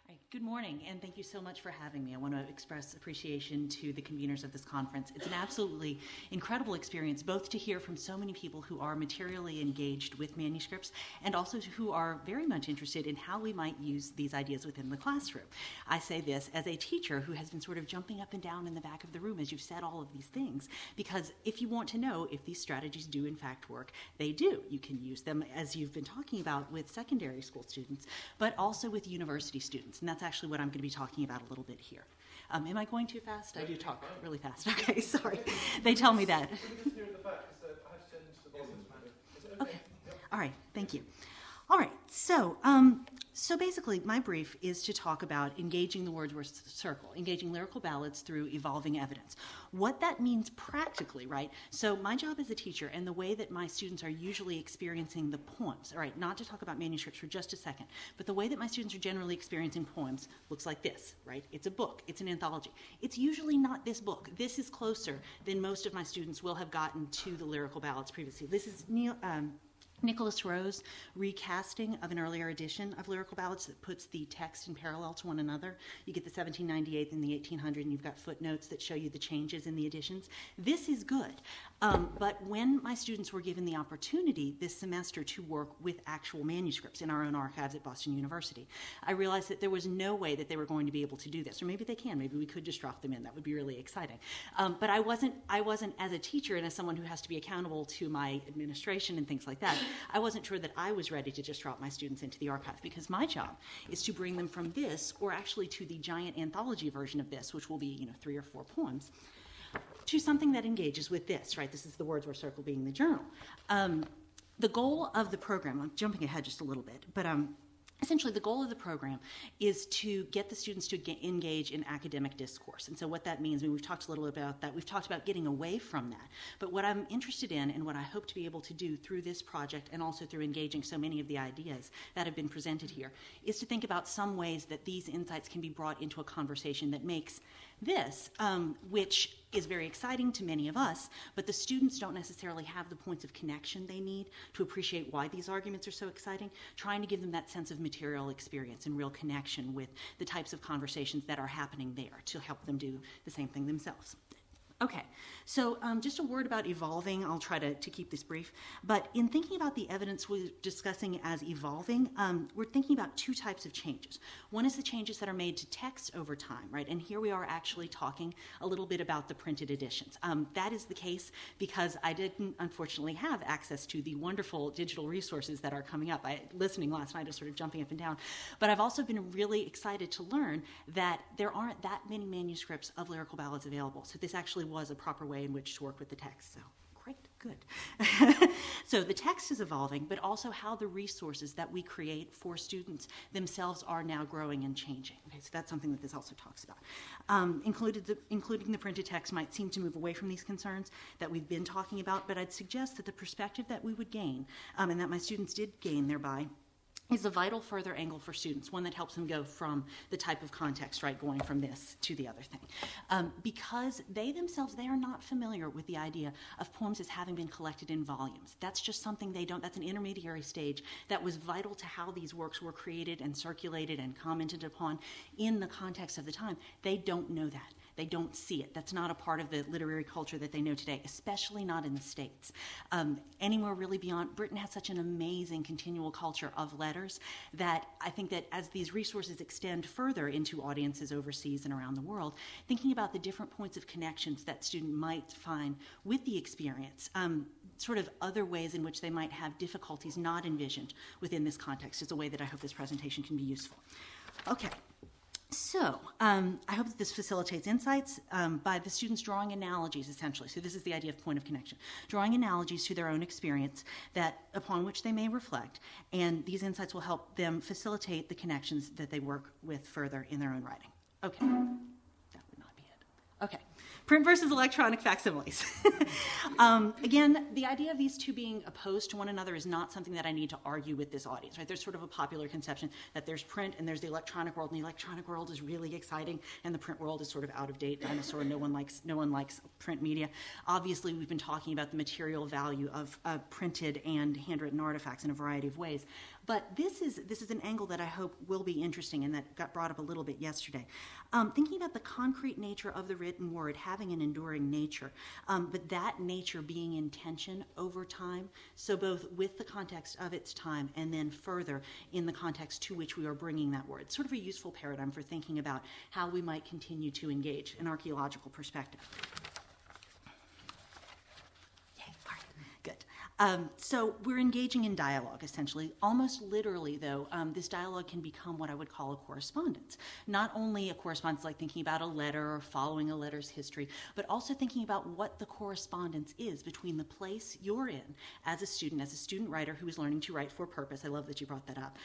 Right. Good morning, and thank you so much for having me. I want to express appreciation to the conveners of this conference. It's an absolutely incredible experience, both to hear from so many people who are materially engaged with manuscripts and also who are very much interested in how we might use these ideas within the classroom. I say this as a teacher who has been sort of jumping up and down in the back of the room as you've said all of these things, because if you want to know if these strategies do in fact work, they do. You can use them, as you've been talking about, with secondary school students, but also with university students. And that's actually what I'm going to be talking about a little bit here. Am I going too fast? I do talk really fast. Okay, sorry. They tell me that. Okay. All right. Thank you. All right. So basically, my brief is to talk about engaging the Wordsworth circle, engaging lyrical ballads through evolving evidence. What that means practically, right? So my job as a teacher and the way that my students are usually experiencing the poems, all right, not to talk about manuscripts for just a second, but the way that my students are generally experiencing poems looks like this, right? It's a book. It's an anthology. It's usually not this book. This is closer than most of my students will have gotten to the lyrical ballads previously. This is Nicholas Rowe's recasting of an earlier edition of Lyrical Ballads that puts the text in parallel to one another. You get the 1798 and the 1800, and you've got footnotes that show you the changes in the editions. This is good. But when my students were given the opportunity this semester to work with actual manuscripts in our own archives at Boston University, I realized that there was no way that they were going to be able to do this. Or maybe they can. Maybe we could just drop them in. That would be really exciting. But I wasn't, as a teacher and as someone who has to be accountable to my administration and things like that, I wasn't sure that I was ready to just drop my students into the archive, because my job is to bring them from this, or actually to the giant anthology version of this, which will be 3 or 4 poems, to something that engages with this, right? This is the Wordsworth Circle being the journal. The goal of the program, I'm jumping ahead just a little bit, but essentially, the goal of the program is to get the students to engage in academic discourse. And so what that means, we've talked a little bit about that. We've talked about getting away from that. But what I'm interested in, and what I hope to be able to do through this project, and also through engaging so many of the ideas that have been presented here, is to think about some ways that these insights can be brought into a conversation that makes this, which is very exciting to many of us, but the students don't necessarily have the points of connection they need to appreciate why these arguments are so exciting, trying to give them that sense of material experience and real connection with the types of conversations that are happening there to help them do the same thing themselves. Okay, so just a word about evolving. I'll try to keep this brief. But in thinking about the evidence we're discussing as evolving, we're thinking about 2 types of changes. One is the changes that are made to text over time, right? And here we are actually talking a little bit about the printed editions. That is the case because I didn't, unfortunately, have access to the wonderful digital resources that are coming up. Listening last night, I was sort of jumping up and down. But I've also been really excited to learn that there aren't that many manuscripts of lyrical ballads available. So this actually was a proper way in which to work with the text. So great, good. So the text is evolving, but also how the resources that we create for students themselves are now growing and changing. Okay, so that's something that this also talks about. Including the printed text might seem to move away from these concerns that we've been talking about, but I'd suggest that the perspective that we would gain, and that my students did gain thereby, is a vital further angle for students, one that helps them go from the type of context, right, going from this to the other thing. Because they themselves, they are not familiar with the idea of poems as having been collected in volumes. That's just something that's an intermediary stage that was vital to how these works were created and circulated and commented upon in the context of the time. They don't know that. They don't see it. That's not a part of the literary culture that they know today, especially not in the States. Anywhere really beyond, Britain has such an amazing continual culture of letters that I think that as these resources extend further into audiences overseas and around the world, thinking about the different points of connections that student might find with the experience, sort of other ways in which they might have difficulties not envisioned within this context is a way that I hope this presentation can be useful. Okay. So I hope that this facilitates insights by the students drawing analogies, essentially. So this is the idea of point of connection. Drawing analogies to their own experience upon which they may reflect, and these insights will help them facilitate the connections that they work with further in their own writing. Okay. That would not be it. Okay. Print versus electronic facsimiles. Again, the idea of these two being opposed to one another is not something that I need to argue with this audience, right? There's sort of a popular conception that there's print and there's the electronic world, and the electronic world is really exciting, and the print world is sort of out of date, dinosaur. No one likes print media. Obviously, we've been talking about the material value of printed and handwritten artifacts in a variety of ways. But this is an angle that I hope will be interesting and that got brought up a little bit yesterday. Thinking about the concrete nature of the written word having an enduring nature, but that nature being in tension over time, so both with the context of its time and then further in the context to which we are bringing that word. Sort of a useful paradigm for thinking about how we might continue to engage an archaeological perspective. So we're engaging in dialogue, essentially. Almost literally, though, this dialogue can become what I would call a correspondence. Not only a correspondence like thinking about a letter or following a letter's history, but also thinking about what the correspondence is between the place you're in as a student writer who is learning to write for purpose. I love that you brought that up.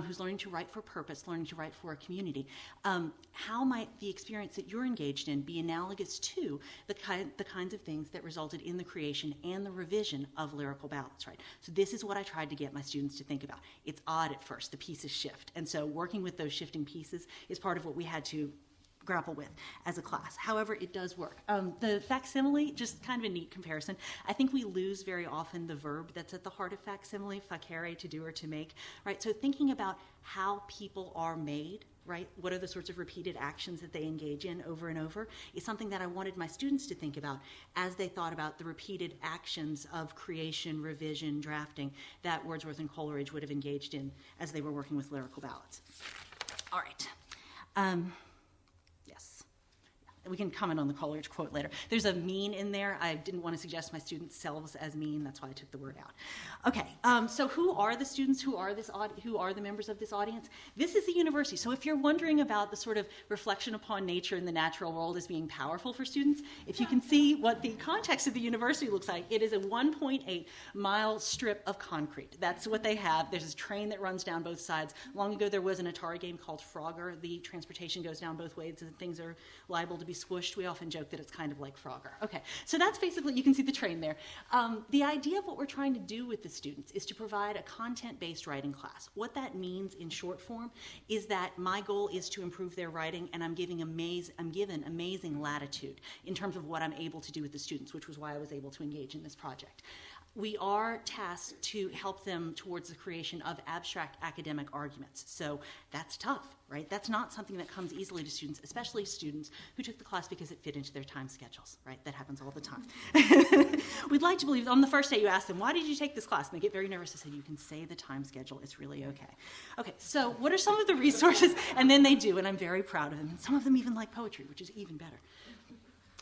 Who's learning to write for purpose, learning to write for a community. How might the experience that you're engaged in be analogous to the kinds of things that resulted in the creation and the revision of lyrical ballads, right? So this is what I tried to get my students to think about. It's odd at first, the pieces shift. And so working with those shifting pieces is part of what we had to grapple with as a class. However, it does work. The facsimile, just kind of a neat comparison. I think we lose very often the verb that's at the heart of facsimile, facere, to do or to make, right? So thinking about how people are made, right? What are the sorts of repeated actions that they engage in over and over is something that I wanted my students to think about as they thought about the repeated actions of creation, revision, drafting that Wordsworth and Coleridge would have engaged in as they were working with lyrical ballads. All right. Yes. We can comment on the Coleridge quote later. There's a mean in there. I didn't want to suggest my students' selves as mean. That's why I took the word out. Okay, so who are the students? Who are the members of this audience? This is the university. So if you're wondering about the sort of reflection upon nature in the natural world as being powerful for students, if you can see what the context of the university looks like, it is a 1.8-mile strip of concrete. That's what they have. There's a train that runs down both sides. Long ago, there was an Atari game called Frogger. The transportation goes down both ways and things are liable to be squished. We often joke that it's kind of like Frogger. Okay, so that's basically, you can see the train there. The idea of what we're trying to do with the students is to provide a content-based writing class. What that means in short form is that my goal is to improve their writing, and I'm given amazing latitude in terms of what I'm able to do with the students, which was why I was able to engage in this project. We are tasked to help them towards the creation of abstract academic arguments. So that's tough, right? That's not something that comes easily to students, especially students who took the class because it fit into their time schedules, right? That happens all the time. We'd like to believe on the first day you ask them, why did you take this class? And they get very nervous. I say, you can say the time schedule. It's really okay. Okay, so what are some of the resources? And then they do, and I'm very proud of them. And some of them even like poetry, which is even better.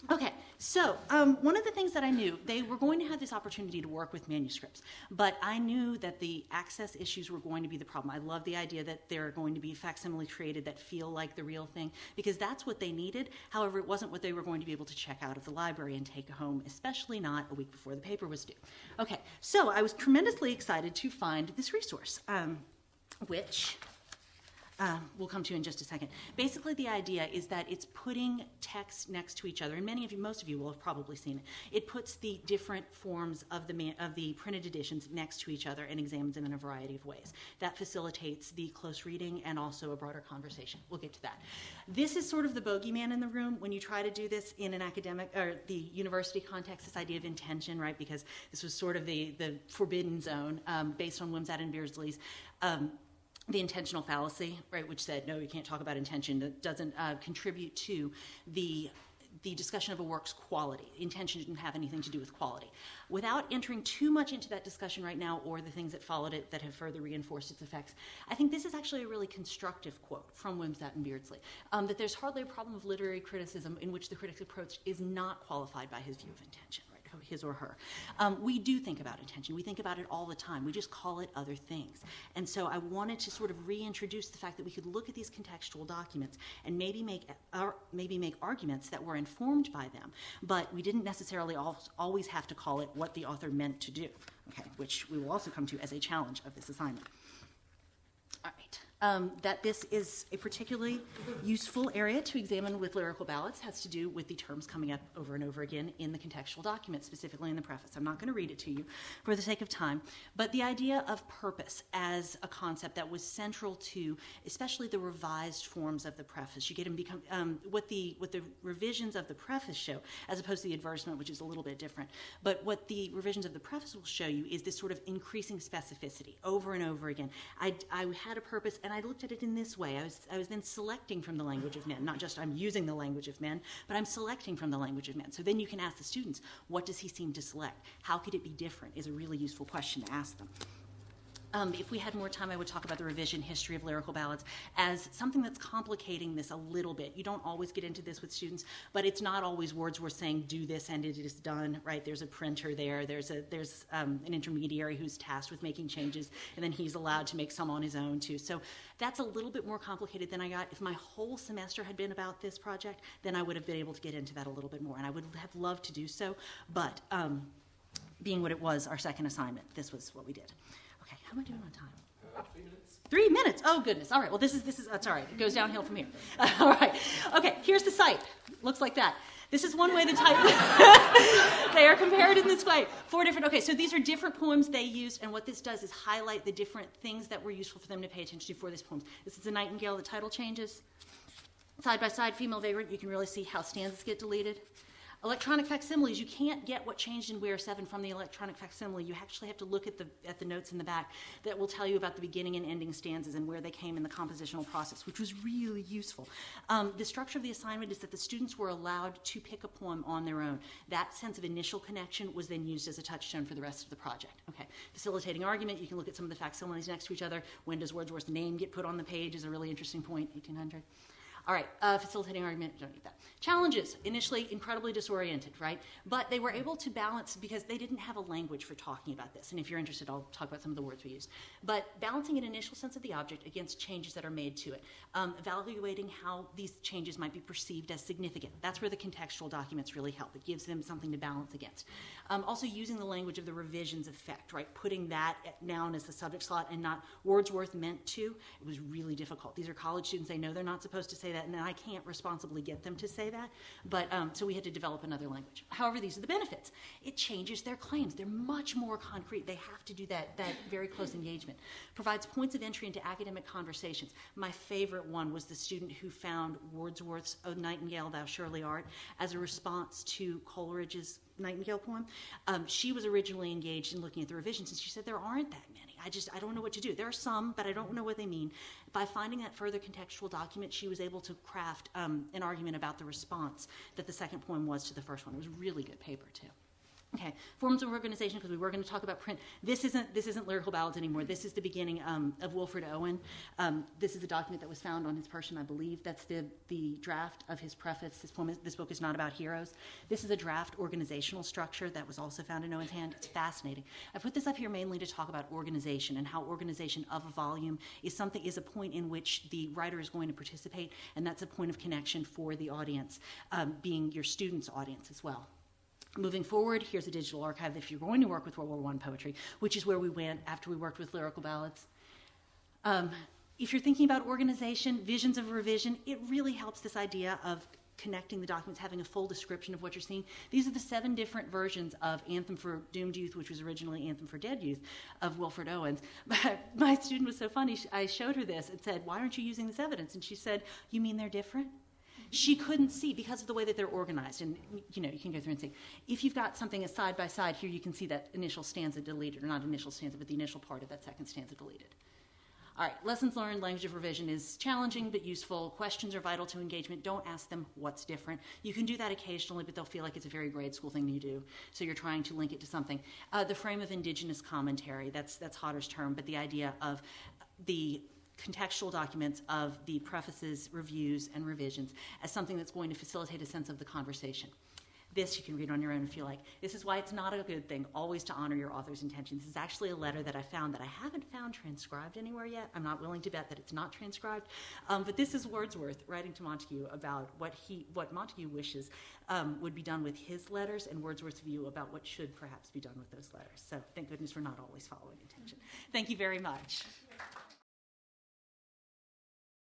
Okay, so one of the things that I knew, they were going to have this opportunity to work with manuscripts, but I knew that the access issues were going to be the problem. I love the idea that there are going to be facsimile created that feel like the real thing, because that's what they needed. However, it wasn't what they were going to be able to check out of the library and take home, especially not a week before the paper was due. Okay, so I was tremendously excited to find this resource, which we'll come to in just a second. Basically, the idea is that it's putting texts next to each other, and most of you will have probably seen it. It puts the different forms of the printed editions next to each other and examines them in a variety of ways. That facilitates the close reading and also a broader conversation. We'll get to that. This is sort of the bogeyman in the room when you try to do this in an academic or the university context, this idea of intention, right? Because this was sort of the forbidden zone based on Wimsatt and Beardsley's the intentional fallacy, right, which said, no, you can't talk about intention. That doesn't contribute to the discussion of a work's quality. Intention didn't have anything to do with quality. Without entering too much into that discussion right now or the things that followed it that have further reinforced its effects, I think this is actually a really constructive quote from Wimsatt and Beardsley, that there's hardly a problem of literary criticism in which the critic's approach is not qualified by his view of intention. His or her. We do think about intention. We think about it all the time. We just call it other things. And so I wanted to sort of reintroduce the fact that we could look at these contextual documents and maybe make arguments that were informed by them, but we didn't necessarily always have to call it what the author meant to do, okay, which we will also come to as a challenge of this assignment. All right. that this is a particularly useful area to examine with lyrical ballads has to do with the terms coming up over and over again in the contextual document, specifically in the preface. I'm not going to read it to you for the sake of time, but the idea of purpose as a concept that was central to especially the revised forms of the preface. You get them become what the revisions of the preface show, as opposed to the advertisement, which is a little bit different. But what the revisions of the preface will show you is this sort of increasing specificity over and over again. I had a purpose, and I looked at it in this way. I was then selecting from the language of men, not just I'm using the language of men, but I'm selecting from the language of men. So then you can ask the students, what does he seem to select? How could it be different is a really useful question to ask them. If we had more time, I would talk about the revision history of lyrical ballads as something that's complicating this a little bit. You don't always get into this with students, but it's not always Wordsworth saying, do this and it is done, right? There's a printer there. There's an intermediary who's tasked with making changes, and then he's allowed to make some on his own, too. So that's a little bit more complicated than I got. If my whole semester had been about this project, then I would have been able to get into that a little bit more, and I would have loved to do so, but being what it was, our second assignment, this was what we did. Okay, how am I doing on time? 3 minutes. 3 minutes. Oh, goodness. All right. Well, this is that's all right. It goes downhill from here. All right. Okay, here's the site. Looks like that. This is one way the type. They are compared in this way. 4 different. Okay, so these are different poems they used, and what this does is highlight the different things that were useful for them to pay attention to for these poems. This is a Nightingale. The title changes. Side by side, female vagrant. You can really see how stanzas get deleted. Electronic facsimiles, you can't get what changed in Weir 7 from the electronic facsimile. You actually have to look at the notes in the back that will tell you about the beginning and ending stanzas and where they came in the compositional process, which was really useful. The structure of the assignment is that the students were allowed to pick a poem on their own. That sense of initial connection was then used as a touchstone for the rest of the project. Okay, facilitating argument, you can look at some of the facsimiles next to each other. When does Wordsworth's name get put on the page is a really interesting point, 1800. All right, facilitating argument, don't need that. Challenges, initially incredibly disoriented, right? But they were able to balance because they didn't have a language for talking about this. And if you're interested, I'll talk about some of the words we used. But balancing an initial sense of the object against changes that are made to it. Evaluating how these changes might be perceived as significant. That's where the contextual documents really help. It gives them something to balance against. Also using the language of the revisions effect, right? Putting that noun as the subject slot and not Wordsworth meant to. It was really difficult. These are college students. They know they're not supposed to say that, and I can't responsibly get them to say that, but so we had to develop another language. However, these are the benefits. It changes their claims. They're much more concrete. They have to do that very close engagement. Provides points of entry into academic conversations. My favorite one was the student who found Wordsworth's O Nightingale, Thou Surely Art as a response to Coleridge's Nightingale poem. She was originally engaged in looking at the revisions, and she said there aren't that many. I don't know what to do. There are some, but I don't know what they mean. By finding that further contextual document, she was able to craft an argument about the response that the second poem was to the first one. It was a really good paper, too. Okay, forms of organization, because we were going to talk about print. This isn't lyrical ballads anymore. This is the beginning of Wilfred Owen. This is a document that was found on his person, I believe. That's the draft of his preface. This book is not about heroes. This is a draft organizational structure that was also found in Owen's hand. It's fascinating. I put this up here mainly to talk about organization and how organization of a volume is a point in which the writer is going to participate, and that's a point of connection for the audience, being your student's audience as well. Moving forward, here's a digital archive if you're going to work with World War I poetry, which is where we went after we worked with lyrical ballads. If you're thinking about organization, visions of revision, it really helps this idea of connecting the documents, having a full description of what you're seeing. These are the 7 different versions of Anthem for Doomed Youth, which was originally Anthem for Dead Youth, of Wilfred Owen's. But my student was so funny. I showed her this and said, why aren't you using this evidence? And she said, you mean they're different? She couldn't see because of the way that they're organized. And, you can go through and see. If you've got something as side by side, here you can see that initial stanza deleted, or not initial stanza, but the initial part of that second stanza deleted. All right, lessons learned, language of revision is challenging but useful. Questions are vital to engagement. Don't ask them what's different. You can do that occasionally, but they'll feel like it's a very grade school thing you do. So you're trying to link it to something. The frame of indigenous commentary, that's Hodder's term, but the idea of the contextual documents of the prefaces, reviews, and revisions as something that's going to facilitate a sense of the conversation. This you can read on your own if you like. This is why it's not a good thing always to honor your author's intention. This is actually a letter that I found that I haven't found transcribed anywhere yet. I'm not willing to bet that it's not transcribed. But this is Wordsworth writing to Montague about what Montague wishes would be done with his letters, and Wordsworth's view about what should perhaps be done with those letters. So thank goodness we're not always following intention. Thank you very much.